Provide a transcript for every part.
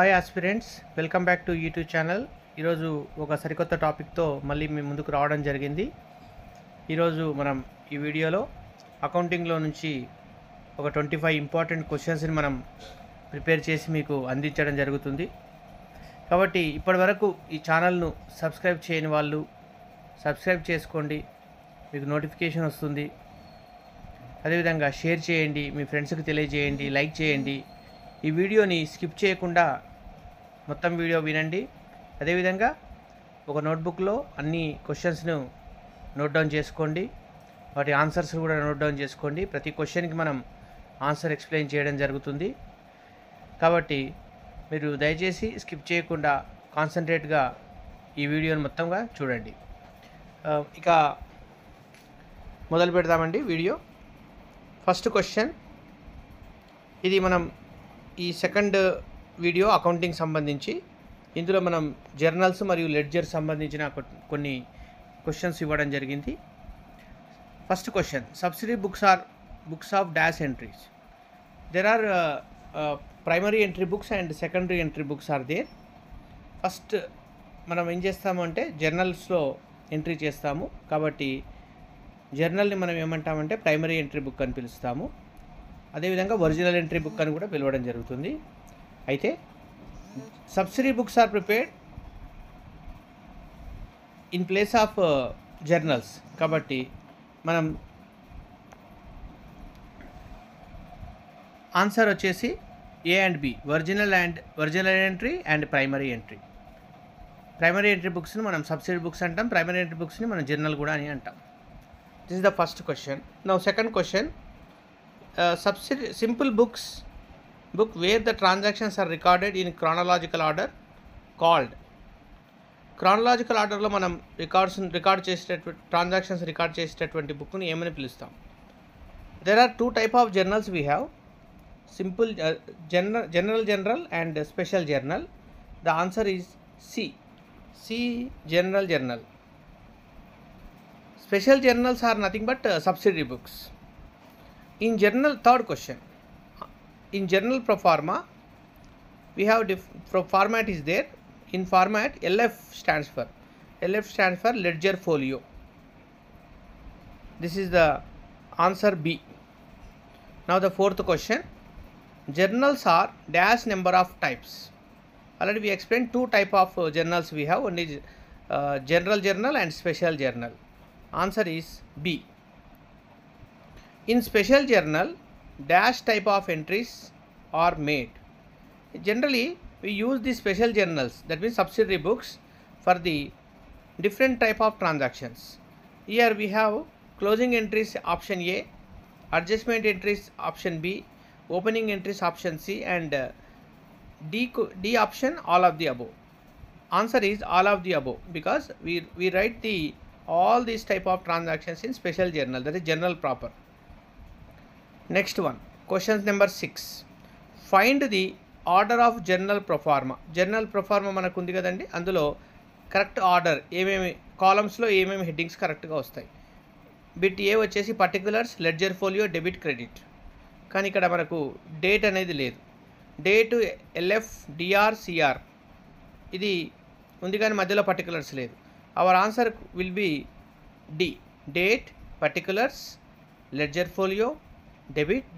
Hi aspirants, welcome back to YouTube channel. ఈరోజు ఒక సరికొత్త టాపిక్తో మళ్ళీ మీ ముందుకు రావడం జరిగింది. ఈరోజు మనం ఈ వీడియోలో అకౌంటింగ్లో నుంచి ఒక 25 ఇంపార్టెంట్ క్వశ్చన్స్ని మనం ప్రిపేర్ చేసి మీకు అందించడం జరుగుతుంది. కాబట్టి ఇప్పటి వరకు ఈ ఛానల్ను సబ్స్క్రైబ్ చేయని వాళ్ళు సబ్స్క్రైబ్ చేసుకోండి, మీకు నోటిఫికేషన్ వస్తుంది. అదేవిధంగా షేర్ చేయండి, మీ ఫ్రెండ్స్కి తెలియజేయండి, లైక్ చేయండి. ఈ వీడియోని స్కిప్ చేయకుండా మొత్తం వీడియో వినండి. అదేవిధంగా ఒక నోట్బుక్లో అన్ని క్వశ్చన్స్ను నోట్ డౌన్ చేసుకోండి, వాటి ఆన్సర్స్ కూడా నోట్ డౌన్ చేసుకోండి. ప్రతి క్వశ్చన్కి మనం ఆన్సర్ ఎక్స్ప్లెయిన్ చేయడం జరుగుతుంది. కాబట్టి మీరు దయచేసి స్కిప్ చేయకుండా కాన్సన్ట్రేట్గా ఈ వీడియోని మొత్తంగా చూడండి. ఇక మొదలు పెడదామండి వీడియో. ఫస్ట్ క్వశ్చన్, ఇది మనం ఈ సెకండ్ వీడియో అకౌంటింగ్ సంబంధించి. ఇందులో మనం జర్నల్స్ మరియు లెడ్జర్ సంబంధించిన కొన్ని క్వశ్చన్స్ ఇవ్వడం జరిగింది. First question, subsidiary books of dash entries. There are primary entry books and secondary entry books are there. First మనం ఏం చేస్తామంటే జర్నల్స్లో ఎంట్రీ చేస్తాము. కాబట్టి జర్నల్ని మనం ఏమంటామంటే ప్రైమరీ ఎంట్రీ బుక్ అని పిలుస్తాము. అదేవిధంగా ఒరిజినల్ ఎంట్రీ బుక్ అని కూడా పిలవడం జరుగుతుంది. అయితే subsidy books are prepared in place of journals. కాబట్టి మనం ఆన్సర్ వచ్చేసి A and B, original entry and primary entry. Primary entry బుక్స్ని మనం సబ్సిడీ బుక్స్ అంటాం, ప్రైమరీ ఎంట్రీ బుక్స్ని మనం జర్నల్ కూడా అని అంటాం. This is the first question. Now second question, simple book where the transactions are recorded in chronological order called. Chronological order లో మనం రికార్డ్ చేసేటటువంటి ట్రాన్సాక్షన్స్ రికార్డ్ చేసేటటువంటి బుక్ని ఏమని పిలుస్తాం? There are two type of journals we have, simple general and special journal. The answer is C, general journal. Special journals are nothing but subsidiary books. In journal, third question, in journal pro forma we have format is there. In format LF stands for ledger folio. This is the answer B. Now the fourth question, journals are dash number of types. Already we explained two type of journals we have. One is general journal and special journal. Answer is B. In special journal, dash type of entries are made. Generally, we use the special journals, that means subsidiary books, for the different type of transactions. Here we have closing entries option A, adjustment entries option B, opening entries option C, and D option all of the above. Answer is all of the above, because we write all these type of transactions in special journal, that is journal proper. Next one, question number 6, find the order of journal pro forma. Journal pro forma మనకు ఉంది కదండి, అందులో correct order ఏమేమి కాలమ్స్లో ఏమేమి headings కరెక్ట్గా వస్తాయి. Bit ఏ వచ్చేసి particulars, ledger folio, debit, credit. కానీ ఇక్కడ మనకు డేట్ అనేది లేదు. డేటు ఎల్ఎఫ్, డిఆర్, సిఆర్ ఇది ఉంది కానీ మధ్యలో పర్టికులర్స్ లేదు. Our answer will be D, date, particulars, ledger folio, debit,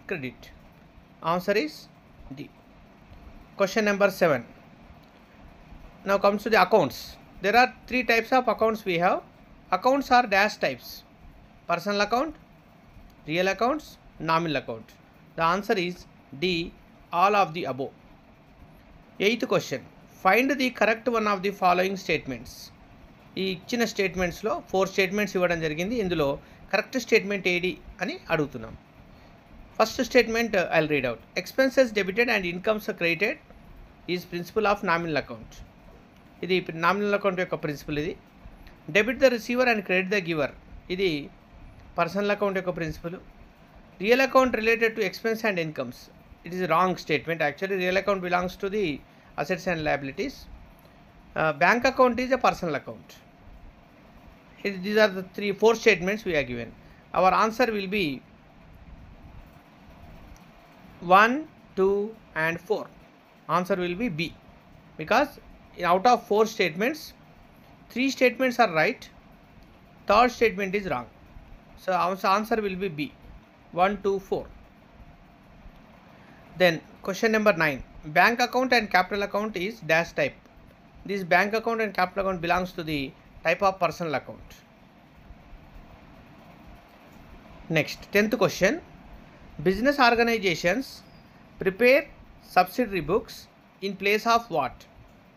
credit. Answer is D. Question number 7. Now comes to the accounts. There are three types of accounts we have. Accounts are dash types: personal account, real accounts, nominal account. The answer is D, all of the above. Eighth question, find the correct one of the following statements. ఈ ఇచ్చిన స్టేట్మెంట్స్లో 4 statements ఇవ్వడం జరిగింది. ఇందులో correct statement ఏది అని అడుగుతున్నాం. First statement I'll read out. Expenses debited and incomes credited is principle of nominal account. ఇది nominal account యొక్క ప్రిన్సిపల్. ఇది debit the receiver and credit the giver, ఇది పర్సనల్ అకౌంట్ యొక్క principle. Real account related to expense and incomes, it is wrong statement. Actually real account belongs to the assets and liabilities. Bank account is a personal account. These are the 4 statements we are given. Our answer will be 1, 2 and 4. Answer will be B, because out of 4 statements, 3 statements are right, third statement is wrong. So answer will be B, 1, 2, 4. Then question number 9. Bank account and capital account is dash type. This bank account and capital account belongs to the type of personal account. Next, 10th question. Business organizations prepare subsidiary books in place of what?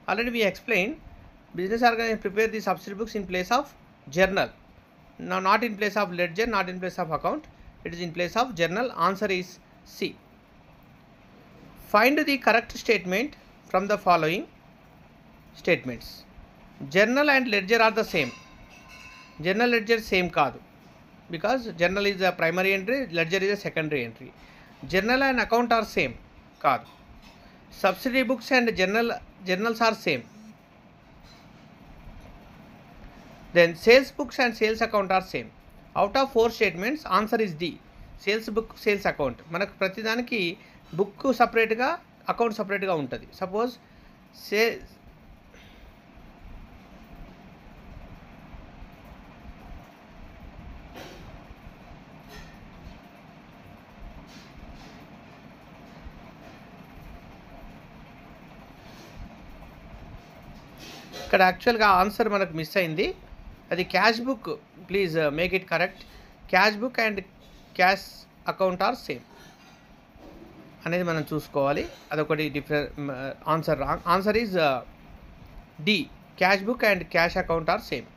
Already we explained, business organizations prepare the subsidiary books in place of journal. Now not in place of ledger, not in place of account, it is in place of journal. Answer is C. Find the correct statement from the following statements. Journal and ledger are the same. Journal ledger same kaadu, because journal is a primary entry, ledger is a secondary entry. Journal and account are same kaadu. Subsidiary books and journals are same. Then sales books and sales account are same. Out of 4 statements, answer is D. Sales book, sales account. మనకు ప్రతిదానికి book సపరేట్గా, account సపరేట్గా ఉంటుంది. Suppose ఇక్కడ యాక్చువల్గా answer మనకు miss అయింది. అది cash book. Please make it correct. Cash book and cash account are same అనేది మనం చూసుకోవాలి. అదొకటి different answer wrong. Answer is D. Cash book and cash account are same.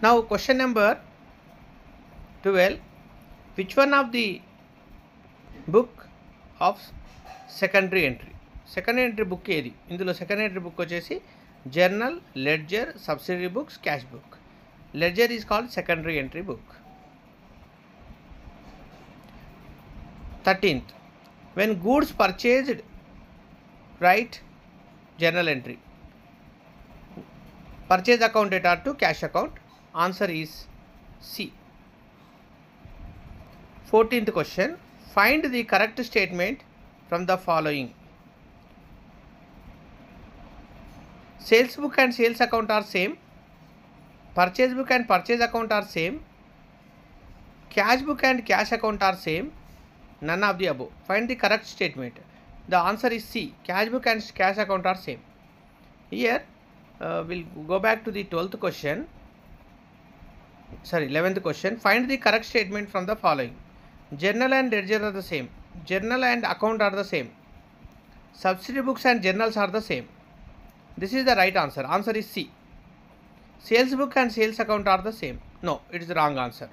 Now question number 12. Which one of the book of secondary entry? Secondary entry book ఏది? ఇందులో secondary entry book వచ్చేసి journal, ledger, subsidiary books, cash book. Ledger is called secondary entry book. 13th. When goods purchased, write journal entry. Purchase account data to cash account. Answer is C. 14th question. Find the correct statement from the following. Sales book and sales account are same. Purchase book and purchase account are same. Cash book and cash account are same. None of the above. Find the correct statement. The answer is C. Cash book and cash account are same. Here we'll go back to the 11th question. Find the correct statement from the following. Journal and ledger are the same. Journal and account are the same. Subsidiary books and journals are the same. This is the right answer. Answer is C. Sales book and sales account are the same. No, it is the wrong answer.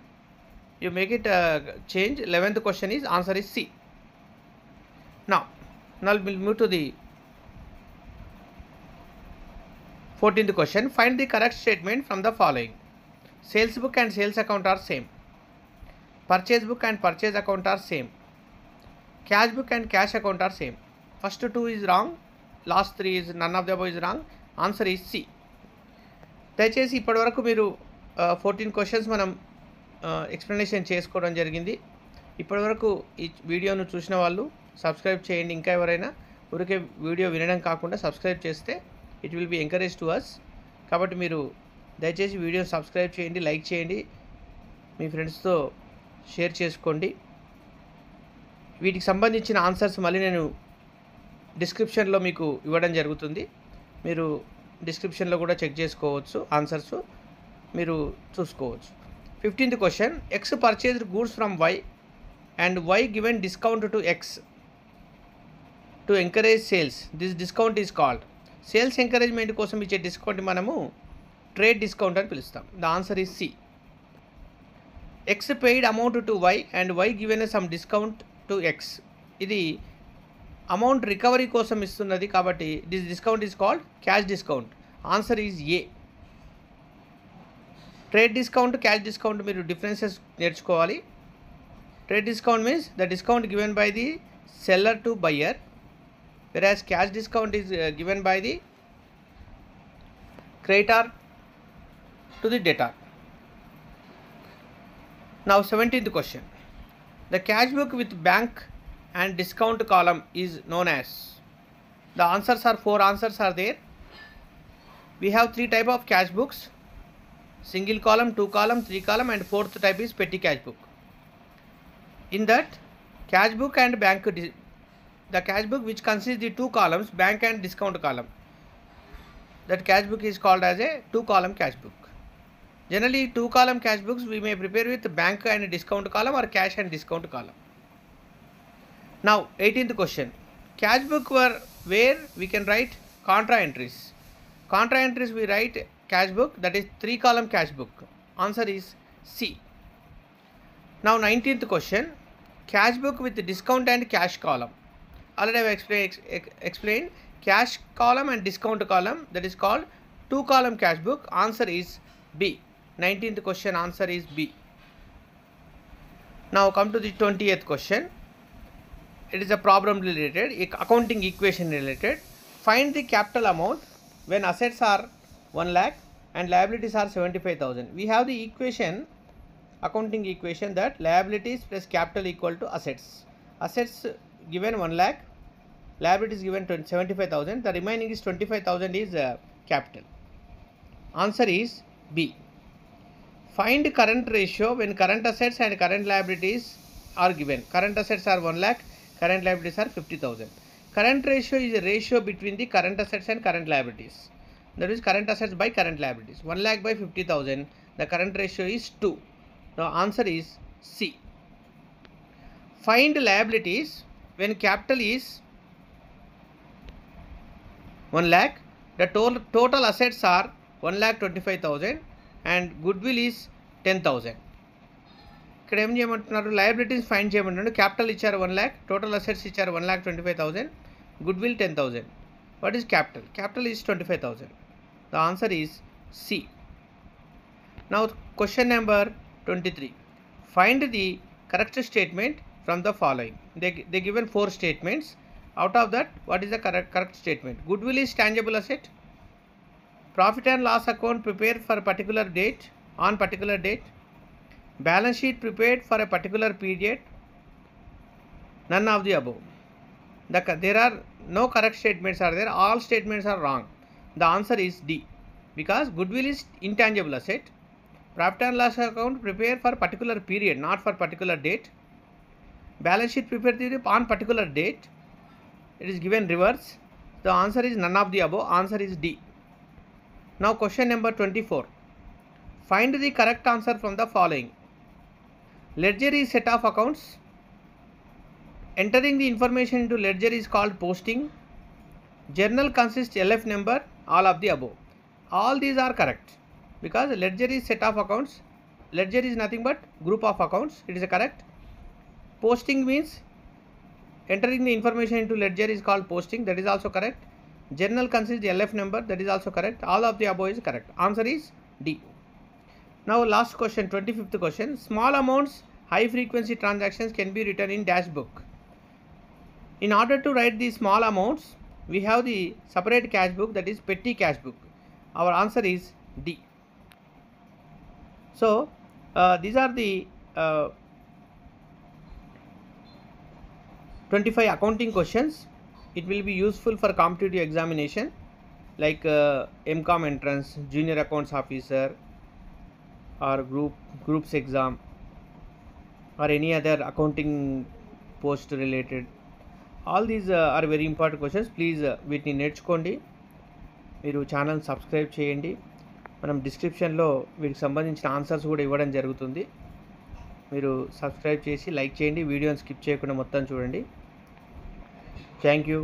You make it change. 11th question is answer is C. Now we'll move to the 14th question. Find the correct statement from the following. Sales book and sales account are same. Purchase book and purchase account are same. Cash book and cash account are same. First 2 is wrong. Last 3 is none of the above is wrong. Answer is C. దయచేసి ఇప్పటివరకు మీరు 14 questions మనం explanation చేసుకోవడం జరిగింది. ఇప్పటివరకు ఈ వీడియోను చూసిన వాళ్ళు సబ్స్క్రైబ్ చేయండి. ఇంకా ఎవరైనా ఊరికే వీడియో వినడం కాకుండా సబ్స్క్రైబ్ చేస్తే it will be encourage to us. కాబట్టి మీరు దయచేసి వీడియోని సబ్స్క్రైబ్ చేయండి, లైక్ చేయండి, మీ ఫ్రెండ్స్తో షేర్ చేసుకోండి. వీటికి సంబంధించిన ఆన్సర్స్ మళ్ళీ నేను డిస్క్రిప్షన్లో మీకు ఇవ్వడం జరుగుతుంది. మీరు డిస్క్రిప్షన్లో కూడా చెక్ చేసుకోవచ్చు. ఆన్సర్స్ మీరు చూసుకోవచ్చు. 15th question. X purchased goods from Y and Y given discount to X to encourage sales. This discount is called. Sales encouragement కోసం ఇచ్చే డిస్కౌంట్ మనము ట్రేడ్ డిస్కౌంట్ అని పిలుస్తాం. The answer is C. X paid amount to Y and Y given some discount to X. ఇది amount recovery కోసం ఇస్తున్నది కాబట్టి this discount is called cash discount. Answer is A. Trade discount, cash discount మీరు differences నేర్చుకోవాలి. Trade discount means the discount given by the seller to buyer, whereas cash discount is given by the creditor to the debtor. Now 17th question. The cash book with bank and discount column is known as. The answers are 4 answers are there. We have 3 type of cash books: single column, 2 column, 3 column, and 4th type is petty cash book. In that cash book and bank, the cash book which consists the 2 columns, bank and discount column, that cash book is called as a 2 column cash book. Generally 2 column cash books we may prepare with bank and discount column or cash and discount column. Now 18th question. Cash book where we can write contra entries. Contra entries we write cash book, that is 3 column cash book. Answer is C. Now 19th question. Cash book with discount and cash column. Already I have explained cash column and discount column, that is called 2 column cash book. Answer is B. 19th question answer is B. Now come to the 20th question. It is a problem related, accounting equation related. Find the capital amount when assets are 1 lakh and liabilities are 75,000. We have the equation, accounting equation, that liabilities plus capital equal to assets. Assets given 1 lakh, liabilities given 75,000. The remaining is 25,000 is capital. Answer is B. Find current ratio when current assets and current liabilities are given. Current assets are 1 lakh, current liabilities are 50,000. Current ratio is a ratio between the current assets and current liabilities. That is current assets by current liabilities. 1 lakh by 50,000, the current ratio is 2. The answer is C. Find liabilities when capital is 1 lakh, the total assets are 1,25,000 and goodwill is 10,000. ఇక్కడ ఏం చేయమంటున్నారు, liabilities find చేయమంటున్నారు. Capital ఇచ్చారు 1 lakh, total assets ఇచ్చారు 1,25,000, goodwill 10,000. What is capital? Capital is 25,000. The answer is C. Now question number 23. Find the correct statement from the following. They given 4 statements. Out of that what is the correct statement? Goodwill is tangible asset. Profit and loss account prepared for a particular date on particular date. Balance sheet prepared for a particular period. None of the above. There are no correct statements are there. All statements are wrong. The answer is D, because goodwill is intangible asset. Profit and loss account prepared for particular period, not for particular date. Balance sheet prepared on particular date. It is given reverse. The answer is none of the above. Answer is D. Now question number 24. Find the correct answer from the following. Ledger is set of accounts. Entering the information into ledger is called posting. Journal consists LF number, all of the above. All these are correct, because ledger is set of accounts. Ledger is nothing but group of accounts. It is correct. Posting means entering the information into ledger is called posting. That is also correct. Journal consists the LF number. That is also correct. All of the above is correct. Answer is D. Now last question, 25th question. Small amounts, high frequency transactions can be written in dash book. In order to write the small amounts, we have the separate cash book, that is petty cash book. Our answer is D. So these are the 25 accounting questions. It will be useful for competitive examination like MCOM entrance, junior accounts officer, or groups exam, or any other accounting post related. All these are very important questions. Please వీటిని నేర్చుకోండి. మీరు channel subscribe చేయండి. మనం డిస్క్రిప్షన్లో వీటికి సంబంధించిన answers కూడా ఇవ్వడం జరుగుతుంది. మీరు సబ్స్క్రైబ్ చేసి లైక్ చేయండి. వీడియోని స్కిప్ చేయకుండా మొత్తం చూడండి. Thank you.